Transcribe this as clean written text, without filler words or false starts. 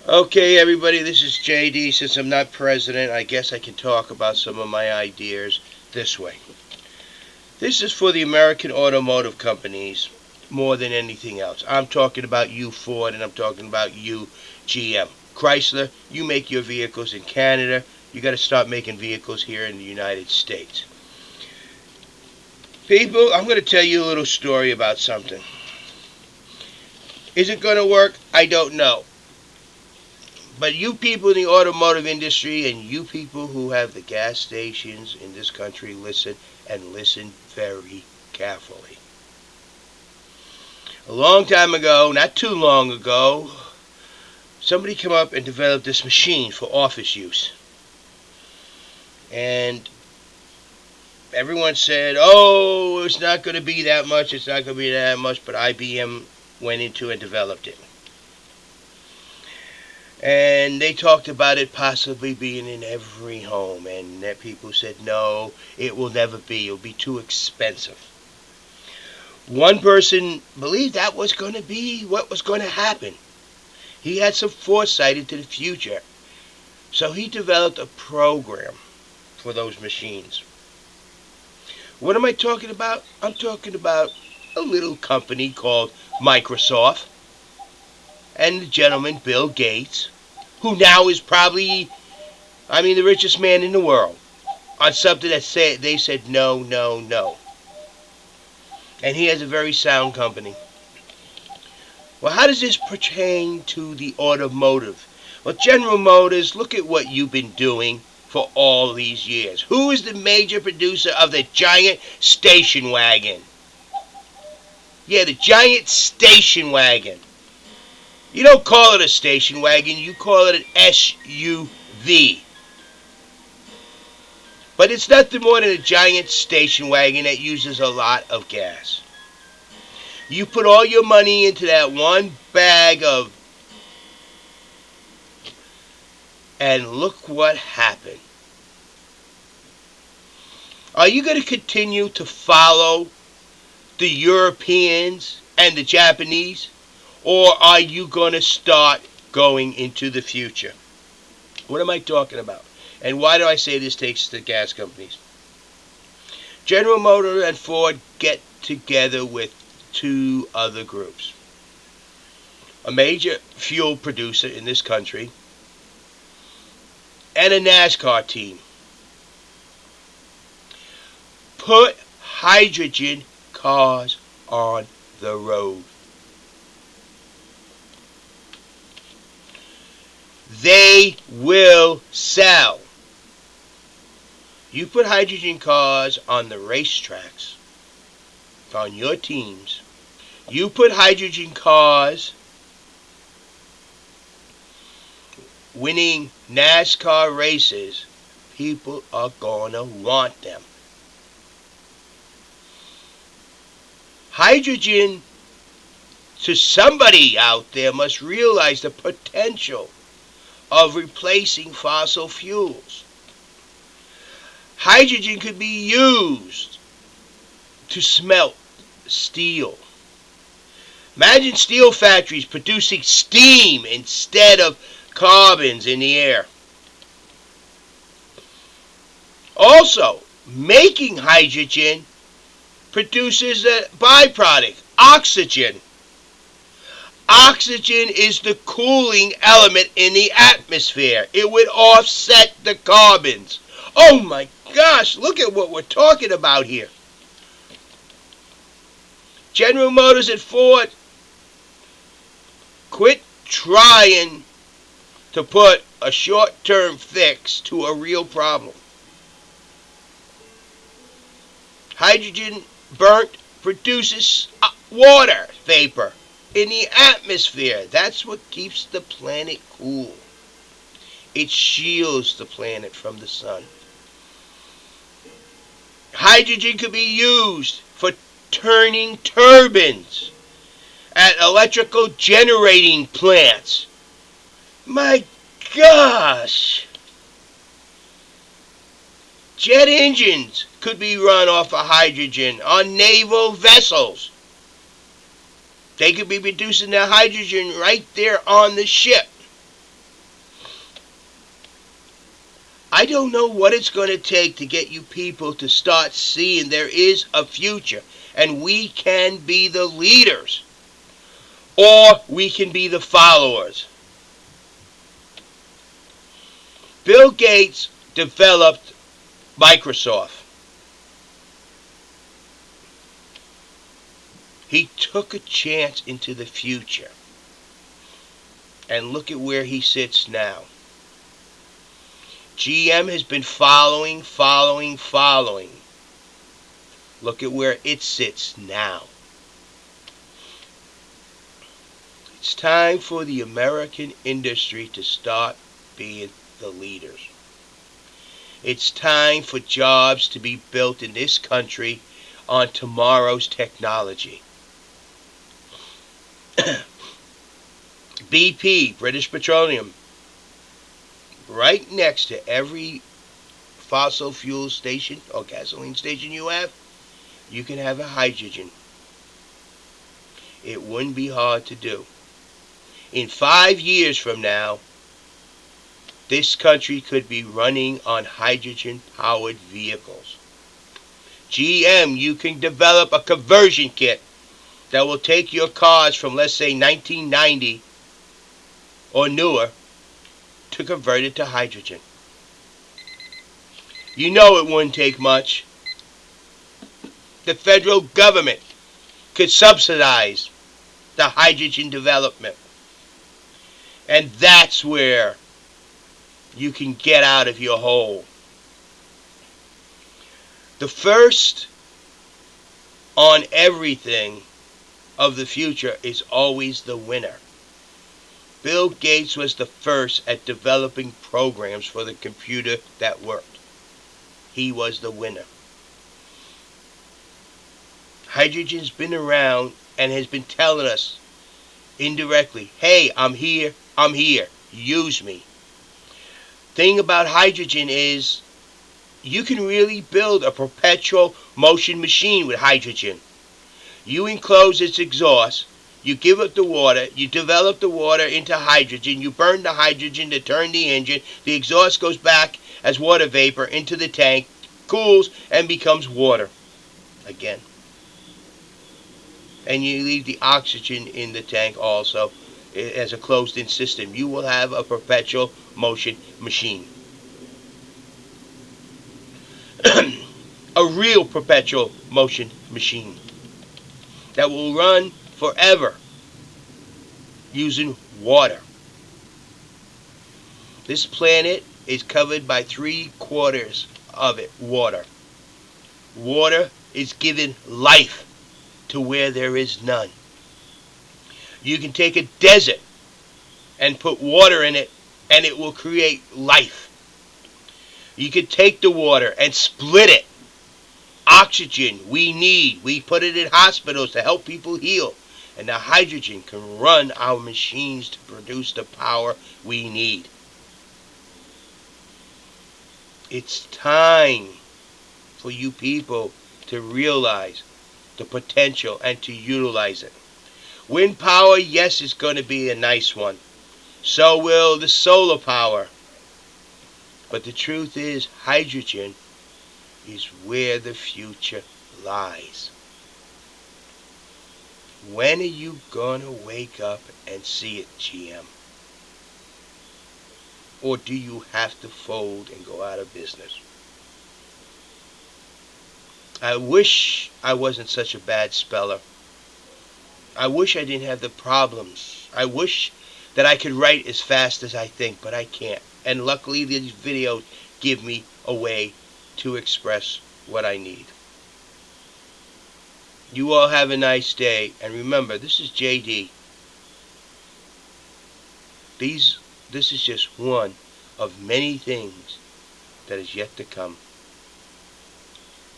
Okay, everybody, this is JD. Since I'm not president, I guess I can talk about some of my ideas this way. This is for the American automotive companies more than anything else. I'm talking about you, Ford, and I'm talking about you, GM. Chrysler, you make your vehicles in Canada. You got to start making vehicles here in the United States. People, I'm going to tell you a little story about something. Is it going to work? I don't know. But you people in the automotive industry and you people who have the gas stations in this country, listen and listen very carefully. A long time ago, not too long ago, somebody came up and developed this machine for office use. And everyone said, oh, it's not going to be that much, it's not going to be that much, but IBM went into and developed it. And they talked about it possibly being in every home, and that people said, no, it will never be. It'll be too expensive. One person believed that was going to be what was going to happen. He had some foresight into the future. So he developed a program for those machines. What am I talking about? I'm talking about a little company called Microsoft and the gentleman Bill Gates, who now is probably, the richest man in the world, on something that they said no, no, no. And he has a very sound company. Well, how does this pertain to the automotive? Well, General Motors, look at what you've been doing for all these years. Who is the major producer of the giant station wagon? Yeah, the giant station wagon. You don't call it a station wagon, you call it an SUV. But it's nothing more than a giant station wagon that uses a lot of gas. You put all your money into that one bag of, and look what happened. Are you going to continue to follow the Europeans and the Japanese? Or are you going to start going into the future? What am I talking about? And why do I say this takes the gas companies? General Motors and Ford get together with two other groups. A major fuel producer in this country and a NASCAR team. Put hydrogen cars on the road. They will sell. You put hydrogen cars on the racetracks, on your teams. You put hydrogen cars winning NASCAR races. People are going to want them. Hydrogen, to somebody out there, must realize the potential of replacing fossil fuels. Hydrogen could be used to smelt steel. Imagine steel factories producing steam instead of carbons in the air. Also, making hydrogen produces a byproduct, oxygen. Oxygen is the cooling element in the atmosphere. It would offset the carbons. Oh my gosh, look at what we're talking about here. General Motors and Ford, quit trying to put a short-term fix to a real problem. Hydrogen burnt produces water vapor in the atmosphere. That's what keeps the planet cool. It shields the planet from the sun. Hydrogen could be used for turning turbines at electrical generating plants. My gosh! Jet engines could be run off of hydrogen on naval vessels. They could be producing their hydrogen right there on the ship. I don't know what it's going to take to get you people to start seeing there is a future and we can be the leaders or we can be the followers. Bill Gates developed Microsoft. He took a chance into the future. And look at where he sits now. GM has been following. Look at where it sits now. It's time for the American industry to start being the leaders. It's time for jobs to be built in this country on tomorrow's technology. BP, British Petroleum, right next to every fossil fuel station or gasoline station you can have a hydrogen. It wouldn't be hard to do. In 5 years from now, this country could be running on hydrogen-powered vehicles. GM, you can develop a conversion kit that will take your cars from, let's say, 1990 or newer to convert it to hydrogen. You know it wouldn't take much. The federal government could subsidize the hydrogen development. And that's where you can get out of your hole. The first on everything of the future is always the winner. Bill Gates was the first at developing programs for the computer that worked. He was the winner. Hydrogen's been around and has been telling us indirectly, hey, I'm here, use me. Thing about hydrogen is you can really build a perpetual motion machine with hydrogen. You enclose its exhaust, you give it the water, you develop the water into hydrogen, you burn the hydrogen to turn the engine, the exhaust goes back as water vapor into the tank, cools, and becomes water again. And you leave the oxygen in the tank also as a closed-in system. You will have a perpetual motion machine. A real perpetual motion machine that will run forever using water. This planet is covered by 3/4 of it water. Water is giving life to where there is none. You can take a desert and put water in it and it will create life. You can take the water and split it. Oxygen we put it in hospitals to help people heal. And the hydrogen can run our machines to produce the power we need. It's time for you people to realize the potential and to utilize it. Wind power, yes, it's going to be a nice one. So will the solar power. But the truth is, hydrogen is where the future lies. When are you going to wake up and see it, GM? Or do you have to fold and go out of business? I wish I wasn't such a bad speller. I wish I didn't have the problems. I wish that I could write as fast as I think, but I can't. And luckily these videos give me a way to express what I need. You all have a nice day. And remember, this is JD. This is just one of many things that is yet to come.